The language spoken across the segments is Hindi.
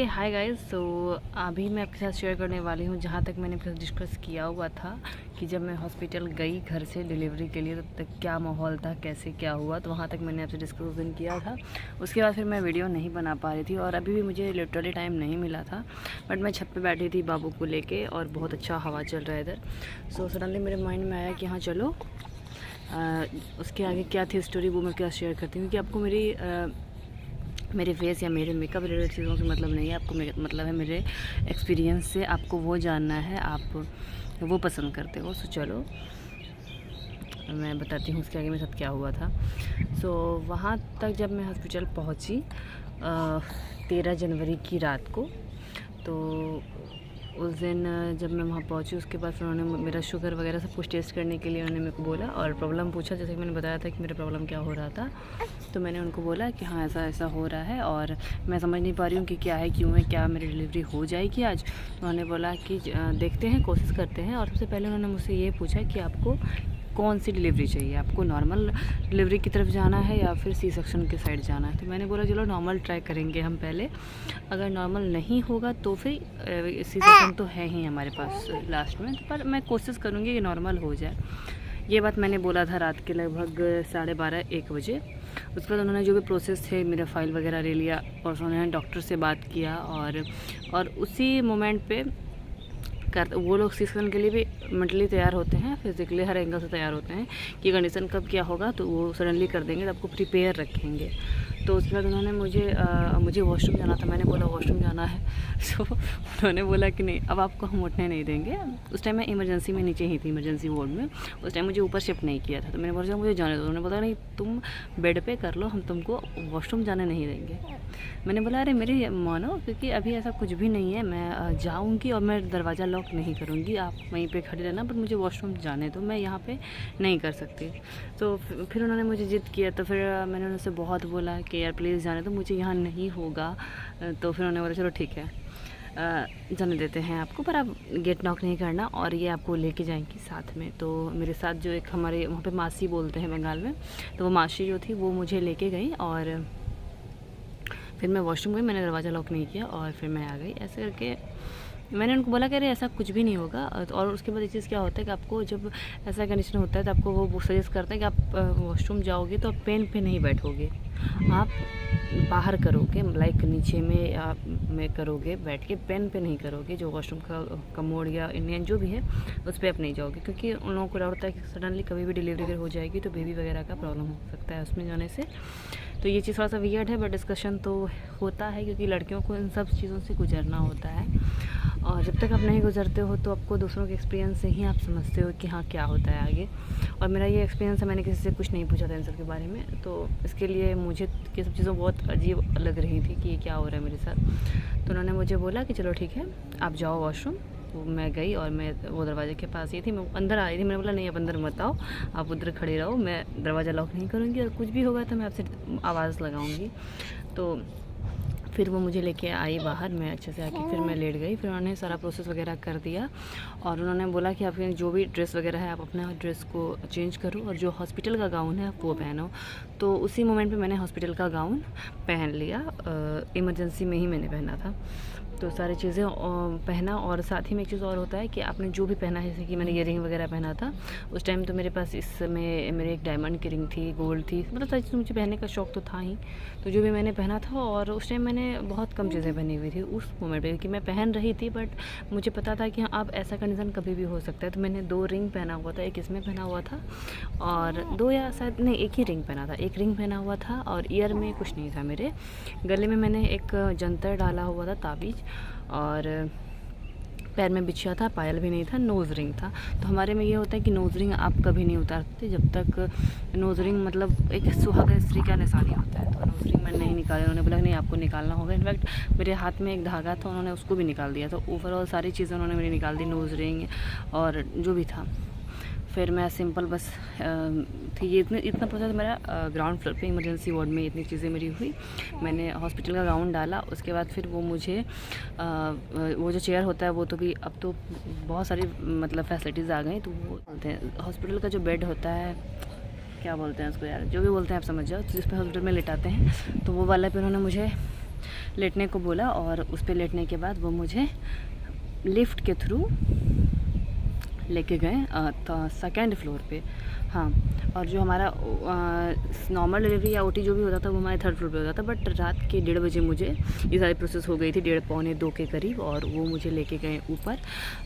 Hi guys. तो अभी मैं आपके साथ शेयर करने वाली हूँ जहाँ तक मैंने आपके साथ डिस्कस किया हुआ था कि जब मैं हॉस्पिटल गई घर से डिलीवरी के लिए तब तक क्या माहौल था, कैसे क्या हुआ, तो वहाँ तक मैंने आपसे डिस्कशन किया था। उसके बाद फिर मैं वीडियो नहीं बना पा रही थी और अभी भी मुझे लिटरली टाइम नहीं मिला था। बट मैं छत पर बैठी थी बाबू को लेके और बहुत अच्छा हवा चल रहा है इधर। सो सडनली मेरे माइंड में आया कि हाँ चलो उसके आगे क्या थी स्टोरी वो मैं क्या शेयर करती हूँ, क्योंकि आपको मेरे फेस या मेरे मेकअप रिलेटेड चीज़ों से मतलब नहीं है, आपको मतलब है मेरे एक्सपीरियंस से आपको वो जानना है, आप वो पसंद करते हो। सो चलो मैं बताती हूँ उसके आगे मेरे साथ क्या हुआ था। सो वहाँ तक जब मैं हॉस्पिटल पहुँची 13 जनवरी की रात को, तो उस दिन जब मैं वहाँ पहुँची उसके बाद फिर उन्होंने मेरा शुगर वगैरह सब कुछ टेस्ट करने के लिए उन्होंने मेरे को बोला और प्रॉब्लम पूछा, जैसे कि मैंने बताया था कि मेरा प्रॉब्लम क्या हो रहा था। तो मैंने उनको बोला कि हाँ ऐसा ऐसा हो रहा है और मैं समझ नहीं पा रही हूँ कि क्या है, क्यों है, क्या मेरी डिलीवरी हो जाएगी आज। तो उन्होंने बोला कि देखते हैं, कोशिश करते हैं। और सबसे पहले उन्होंने मुझसे ये पूछा कि आपको कौन सी डिलीवरी चाहिए, आपको नॉर्मल डिलीवरी की तरफ जाना है या फिर सी सेक्शन के साइड जाना है। तो मैंने बोला चलो नॉर्मल ट्राई करेंगे हम पहले, अगर नॉर्मल नहीं होगा तो फिर सी सेक्शन तो है ही हमारे पास लास्ट में, पर मैं कोशिश करूँगी कि नॉर्मल हो जाए। ये बात मैंने बोला था रात के लगभग 12:30-1 बजे। उसके बाद उन्होंने जो भी प्रोसेस थे मेरा फ़ाइल वगैरह ले लिया और उन्होंने डॉक्टर से बात किया और उसी मोमेंट पे वो लोग सी सेक्शन के लिए भी मेंटली तैयार होते हैं, फिज़िकली हर एंगल से तैयार होते हैं कि कंडीशन कब क्या होगा तो वो सडनली कर देंगे, तो आपको प्रिपेयर रखेंगे। तो उसके बाद उन्होंने मुझे वॉशरूम जाना था, मैंने बोला वॉशरूम जाना है। सो उन्होंने बोला कि नहीं अब आपको हम उठने नहीं देंगे। उस टाइम मैं इमरजेंसी में नीचे ही थी, इमरजेंसी वार्ड में। उस टाइम मुझे ऊपर शिफ्ट नहीं किया था, तो मैंने बोला मुझे जाने दो। उन्होंने बोला नहीं तुम बेड पे कर लो, हम तुमको वॉशरूम जाने नहीं देंगे। मैंने बोला अरे मेरी मानो, क्योंकि अभी ऐसा कुछ भी नहीं है, मैं जाऊँगी और मैं दरवाज़ा लॉक नहीं करूँगी, आप वहीं पे खड़े रहना, बट मुझे वॉशरूम जाने दो, मैं यहाँ पे नहीं कर सकती। तो फिर उन्होंने मुझे ज़िद किया, तो फिर मैंने उनसे बहुत बोला कि यार प्लीज़ जाने दो, मुझे यहाँ नहीं होगा। तो फिर उन्होंने बोला चलो ठीक है जाने देते हैं आपको, पर आप गेट नॉक नहीं करना और ये आपको लेके जाएंगी साथ में। तो मेरे साथ जो एक हमारे वहाँ पे मासी बोलते हैं बंगाल में, तो वो मासी जो थी वो मुझे लेके गई और फिर मैं वॉशरूम गई, मैंने दरवाज़ा लॉक नहीं किया और फिर मैं आ गई। ऐसे करके मैंने उनको बोला कि अरे ऐसा कुछ भी नहीं होगा। और उसके बाद एक चीज़ क्या होता है कि आपको जब ऐसा कंडीशन होता है तो आपको वो सजेस्ट करते हैं कि आप वॉशरूम जाओगे तो आप पेन पे नहीं बैठोगे, आप बाहर करोगे, लाइक नीचे में करोगे बैठ के, पेन पे नहीं करोगे। जो वॉशरूम का कमोड या इंडियन जो भी है उस पर आप नहीं जाओगे, क्योंकि उन लोगों को डर होता है कि सडनली कभी भी डिलीवरी अगर हो जाएगी तो बेबी वगैरह का प्रॉब्लम हो सकता है उसमें जाने से। तो ये चीज़ थोड़ा सा वियर्ड है, बट डिस्कशन तो होता है क्योंकि लड़कियों को इन सब चीज़ों से गुजरना होता है और जब तक आप नहीं गुजरते हो तो आपको दूसरों के एक्सपीरियंस से ही आप समझते हो कि हाँ क्या होता है आगे। और मेरा ये एक्सपीरियंस है, मैंने किसी से कुछ नहीं पूछा था इन सब के बारे में, तो इसके लिए मुझे ये सब चीज़ें बहुत अजीब लग रही थी कि ये क्या हो रहा है मेरे साथ। तो उन्होंने मुझे बोला कि चलो ठीक है आप जाओ वॉशरूम। तो मैं गई और मैं वो दरवाजे के पास ही थी, मैं अंदर आ रही थी। मैंने बोला नहीं आप अंदर मत आओ, आप उधर खड़े रहो, मैं दरवाज़ा लॉक नहीं करूँगी और कुछ भी होगा तो मैं आपसे आवाज़ लगाऊँगी। तो फिर वो मुझे लेके आई बाहर, मैं अच्छे से आके फिर मैं लेट गई। फिर उन्होंने सारा प्रोसेस वगैरह कर दिया और उन्होंने बोला कि आपके जो भी ड्रेस वगैरह है आप अपना ड्रेस को चेंज करो और जो हॉस्पिटल का गाउन है आप वो पहनो। तो उसी मोमेंट पे मैंने हॉस्पिटल का गाउन पहन लिया, इमरजेंसी में ही मैंने पहना था। तो सारी चीज़ें पहना और साथ ही में एक चीज़ और होता है कि आपने जो भी पहना है, जैसे कि मैंने इयररिंग वगैरह पहना था उस टाइम, तो मेरे पास इस समय मेरे एक डायमंड की रिंग थी, गोल्ड थी, मतलब सारी चीज़ें मुझे पहनने का शौक़ तो था ही। तो जो भी मैंने पहना था और उस टाइम मैंने बहुत कम चीज़ें पहनी हुई थी उस मोमेंट पे, क्योंकि मैं पहन रही थी बट मुझे पता था कि हाँ अब ऐसा कंडीशन कभी भी हो सकता है। तो मैंने 2 रिंग पहना हुआ था, एक इसमें पहना हुआ था और 2 या शायद नहीं एक ही रिंग पहना था, एक रिंग पहना हुआ था और ईयर में कुछ नहीं था। मेरे गले में मैंने एक जंतर डाला हुआ था, ताबीज़, और पैर में बिछिया था, पायल भी नहीं था, नोज़ रिंग था। तो हमारे में ये होता है कि नोज़ रिंग आप कभी नहीं उतारते जब तक नोज़ रिंग मतलब एक सुहागन स्त्री का निशानी होता है। तो नोज़ रिंग मैंने नहीं निकाला, उन्होंने बोला नहीं आपको निकालना होगा। इनफैक्ट मेरे हाथ में एक धागा था, उन्होंने उसको भी निकाल दिया। तो ओवरऑल सारी चीज़ें उन्होंने मेरी निकाल दी, नोज़ रिंग और जो भी था। फिर मैं सिंपल बस थी, ये इतना प्रोसेस मेरा ग्राउंड फ्लोर पे इमरजेंसी वार्ड में इतनी चीज़ें मेरी हुई। मैंने हॉस्पिटल का गाउन डाला, उसके बाद फिर वो मुझे वो जो चेयर होता है वो तो भी अब तो बहुत सारी मतलब फैसिलिटीज़ आ गई। तो वो बोलते हैं हॉस्पिटल का जो बेड होता है, क्या बोलते हैं उसको यार, जो भी बोलते हैं आप समझ जाओ, जिस पे हॉस्पिटल में लिटाते हैं, तो वो वाला पे उन्होंने मुझे लेटने को बोला और उस पर लेटने के बाद वो मुझे लिफ्ट के थ्रू लेके गए सेकेंड फ्लोर पे। हाँ, और जो हमारा नॉर्मल डिलीवरी या ओटी जो भी होता था वो हमारे थर्ड फ्लोर पे होता था, बट रात के 1:30 बजे मुझे ये सारी प्रोसेस हो गई थी, 1:30 पौने 2 के करीब, और वो मुझे लेके गए ऊपर।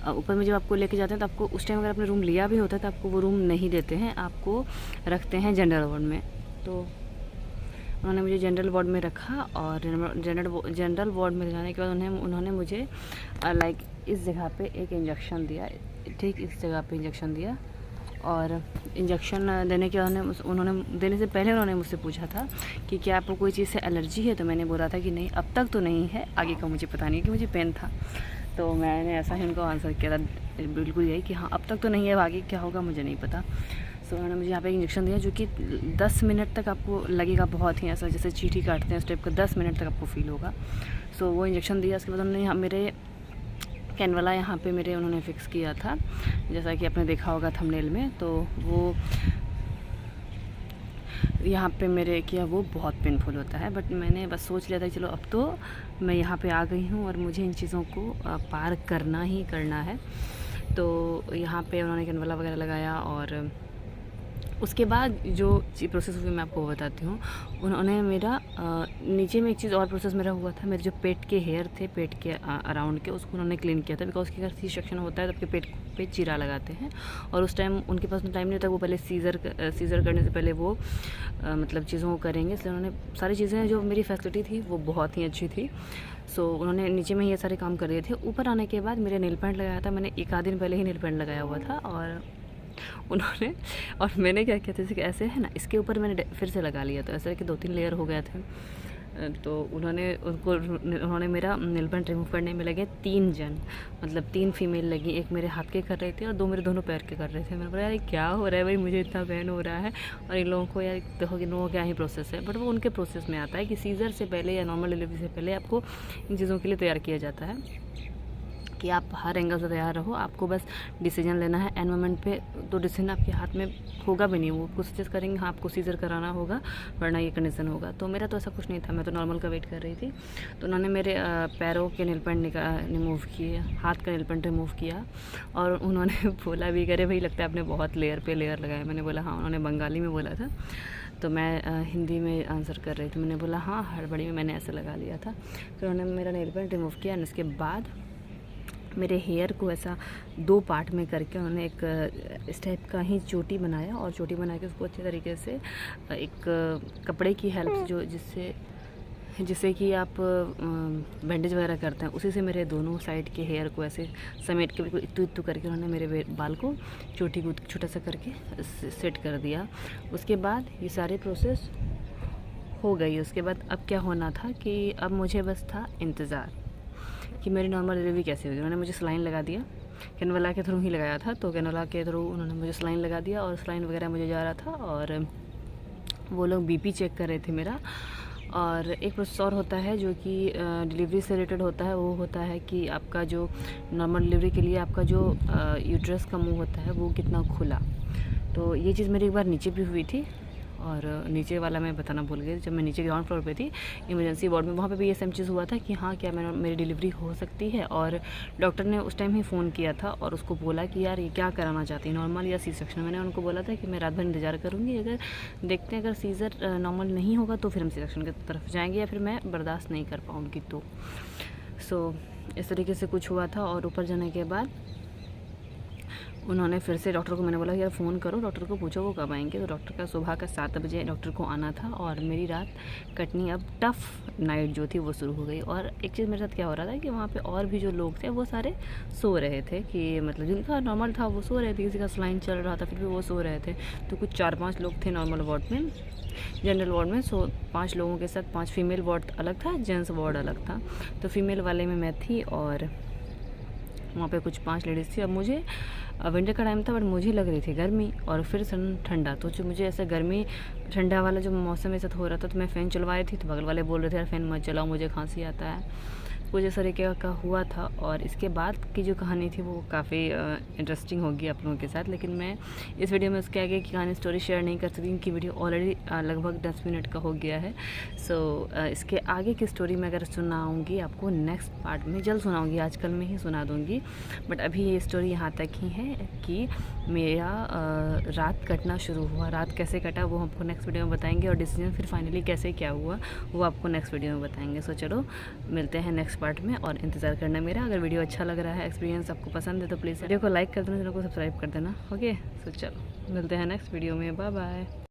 ऊपर में जब आपको लेके जाते हैं तो आपको उस टाइम अगर आपने रूम लिया भी होता है तो आपको वो रूम नहीं देते हैं, आपको रखते हैं जनरल वार्ड में। तो उन्होंने मुझे जनरल वार्ड में रखा और जनरल वार्ड में जाने के बाद उन्होंने मुझे लाइक इस जगह पे एक इंजेक्शन दिया, ठीक इस जगह पे इंजेक्शन दिया। और इंजेक्शन देने के उन्होंने देने से पहले उन्होंने मुझसे पूछा था कि क्या आपको कोई चीज़ से एलर्जी है, तो मैंने बोला था कि नहीं, अब तक तो नहीं है, आगे का मुझे पता नहीं है कि मुझे पेन था। तो मैंने ऐसा ही उनको आंसर किया था, बिल्कुल यही कि हाँ अब तक तो नहीं है, अब आगे क्या होगा मुझे नहीं पता। सो उन्होंने मुझे यहाँ पे इंजेक्शन दिया जो कि 10 मिनट तक आपको लगेगा, बहुत ही ऐसा जैसे चींटी काटते हैं उस टाइप का 10 मिनट तक आपको फील होगा। सो वो इंजेक्शन दिया, उसके बाद उन्होंने मेरे कैनवाला यहाँ पे उन्होंने फ़िक्स किया था, जैसा कि आपने देखा होगा थंबनेल में। तो वो यहाँ पे मेरे किया, वो बहुत पेनफुल होता है, बट मैंने बस सोच लिया था कि चलो अब तो मैं यहाँ पे आ गई हूँ और मुझे इन चीज़ों को पार करना ही करना है। तो यहाँ पे उन्होंने कैनवाला वगैरह लगाया और उसके बाद जो प्रोसेस हुई मैं आपको बताती हूँ। उन्होंने मेरा नीचे में एक चीज़ और प्रोसेस मेरा हुआ था, मेरे जो पेट के हेयर थे पेट के अराउंड के, उसको उन्होंने क्लीन किया था, बिकॉज अगर सी सेक्शन होता है तो आपके पेट पे चीरा लगाते हैं और उस टाइम उनके पास टाइम नहीं होता, वो पहले सीज़र करने से पहले वो मतलब चीज़ों को करेंगे। इसलिए उन्होंने सारी चीज़ें, जो मेरी फैसिलिटी थी वो बहुत ही अच्छी थी। सो उन्होंने नीचे में ये सारे काम कर दिए थे। ऊपर आने के बाद मेरे नेल पेंट लगाया था, मैंने एक आध दिन पहले ही नेल पेंट लगाया हुआ था, और मैंने क्या किया था, जैसे कि ऐसे है ना, इसके ऊपर मैंने फिर से लगा लिया, तो ऐसा कि 2-3 लेयर हो गए थे। तो उन्होंने मेरा नेल पेंट रिमूव करने में लगे 3 जन, मतलब 3 फीमेल लगी, एक मेरे हाथ के कर रहे थे और 2 मेरे दोनों पैर के कर रहे थे। मैंने बोला यार क्या हो रहा है भाई, मुझे इतना पेन हो रहा है और इन लोगों को यार देखो कि इन लोगों का क्या ही प्रोसेस है। बट वो उनके प्रोसेस में आता है कि सीज़र से पहले या नॉर्मल डिलीवरी से पहले आपको इन चीज़ों के लिए तैयार किया जाता है कि आप हर एंगल से तैयार रहो, आपको बस डिसीजन लेना है एन मोमेंट पे। तो डिसीजन आपके हाथ में होगा भी नहीं, वो आपको सजेस्ट करेंगे हाँ आपको सीज़र कराना होगा वरना ये कंडीशन होगा। तो मेरा तो ऐसा कुछ नहीं था, मैं तो नॉर्मल का वेट कर रही थी। तो उन्होंने मेरे पैरों के नेल पेंट रिमूव किए, हाथ का नेल पेंट रिमूव किया और उन्होंने बोला भी करे भाई लगता है आपने बहुत लेयर पे लेयर लगाया। मैंने बोला हाँ, उन्होंने बंगाली में बोला था तो मैं हिंदी में आंसर कर रही थी। मैंने बोला हाँ, हड़बड़ी में मैंने ऐसे लगा लिया था। फिर उन्होंने मेरा नेल पेंट रिमूव किया और उसके बाद मेरे हेयर को ऐसा 2 पार्ट में करके उन्होंने एक इस टाइप का ही चोटी बनाया और चोटी बना के उसको अच्छे तरीके से एक कपड़े की हेल्प जो जिससे कि आप बैंडेज वगैरह करते हैं, उसी से मेरे दोनों साइड के हेयर को ऐसे समेट के बिल्कुल इत्तू करके उन्होंने मेरे बाल को चोटी को छोटा सा करके सेट कर दिया। उसके बाद ये सारे प्रोसेस हो गई। उसके बाद अब क्या होना था कि अब मुझे बस था इंतज़ार कि मेरी नॉर्मल डिलीवरी कैसे होगी। उन्होंने मुझे सलाइन लगा दिया, कैनवाला के थ्रू ही लगाया था, तो कैनवाला के थ्रू उन्होंने मुझे सलाइन लगा दिया और सलाइन वगैरह मुझे जा रहा था और वो लोग बीपी चेक कर रहे थे मेरा। और एक प्रोसेस और होता है जो कि डिलीवरी से रिलेटेड होता है, वो होता है कि आपका जो नॉर्मल डिलीवरी के लिए आपका जो यूट्रस का मुँह होता है वो कितना खुला। तो ये चीज़ मेरी एक बार नीचे भी हुई थी और नीचे वाला मैं बताना भूल गई, जब मैं नीचे ग्राउंड फ्लोर पे थी इमरजेंसी वार्ड में, वहाँ पे भी ये सेम चीज़ हुआ था कि हाँ क्या मेरी डिलीवरी हो सकती है। और डॉक्टर ने उस टाइम ही फ़ोन किया था और उसको बोला कि यार ये क्या कराना चाहती है, नॉर्मल या सी सेक्शन। मैंने उनको बोला था कि मैं रात भर इंतज़ार करूँगी, अगर देखते हैं अगर सीज़र नॉर्मल नहीं होगा तो फिर हम सी सेक्शन की तरफ जाएँगे या फिर मैं बर्दाश्त नहीं कर पाऊँगी। तो इस तरीके से कुछ हुआ था। और ऊपर जाने के बाद उन्होंने फिर से डॉक्टर को, मैंने बोला यार फ़ोन करो डॉक्टर को, पूछो वो कब आएंगे। तो डॉक्टर का सुबह का 7 बजे डॉक्टर को आना था और मेरी रात कटनी, अब टफ़ नाइट जो थी वो शुरू हो गई। और एक चीज़ मेरे साथ क्या हो रहा था कि वहाँ पे और भी जो लोग थे वो सारे सो रहे थे, कि मतलब जिनका नॉर्मल था वो सो रहे थे, किसी का सलाइन चल रहा था फिर भी वो सो रहे थे। तो कुछ 4-5 लोग थे नॉर्मल वार्ड में, जनरल वार्ड में। 5 लोगों के साथ 5 फीमेल वार्ड अलग था, जेंट्स वार्ड अलग था। तो फीमेल वाले में मैं थी और वहाँ पे कुछ 5 लेडीज़ थी। अब मुझे विंटर का टाइम था बट मुझे लग रही थी गर्मी और फिर ठंडा, तो जो मुझे ऐसा गर्मी ठंडा वाला जो मौसम ऐसा हो रहा था, तो मैं फ़ैन चलवा रही थी, तो बगल वाले बोल रहे थे यार फ़ैन मत चलाओ मुझे खांसी आता है। कुछ इस तरीके का हुआ था। और इसके बाद की जो कहानी थी वो काफ़ी इंटरेस्टिंग होगी आप लोगों के साथ, लेकिन मैं इस वीडियो में उसके आगे की कहानी स्टोरी शेयर नहीं कर सकती क्योंकि वीडियो ऑलरेडी लगभग 10 मिनट का हो गया है। सो इसके आगे की स्टोरी मैं अगर सुनाऊँगी आपको नेक्स्ट पार्ट में, जल्द सुनाऊँगी, आजकल में ही सुना दूँगी। बट अभी ये स्टोरी यहाँ तक ही है कि मेरा रात कटना शुरू हुआ। रात कैसे कटा वो आपको नेक्स्ट वीडियो में बताएंगे, और डिसीजन फिर फाइनली कैसे क्या हुआ वो आपको नेक्स्ट वीडियो में बताएंगे। सो चलो मिलते हैं नेक्स्ट पार्ट में, और इंतज़ार करना मेरा। अगर वीडियो अच्छा लग रहा है, एक्सपीरियंस आपको पसंद है तो प्लीज़ वीडियो को लाइक कर देना, चैनल को सब्सक्राइब कर देना। ओके, सो चलो मिलते हैं नेक्स्ट वीडियो में। Bye bye.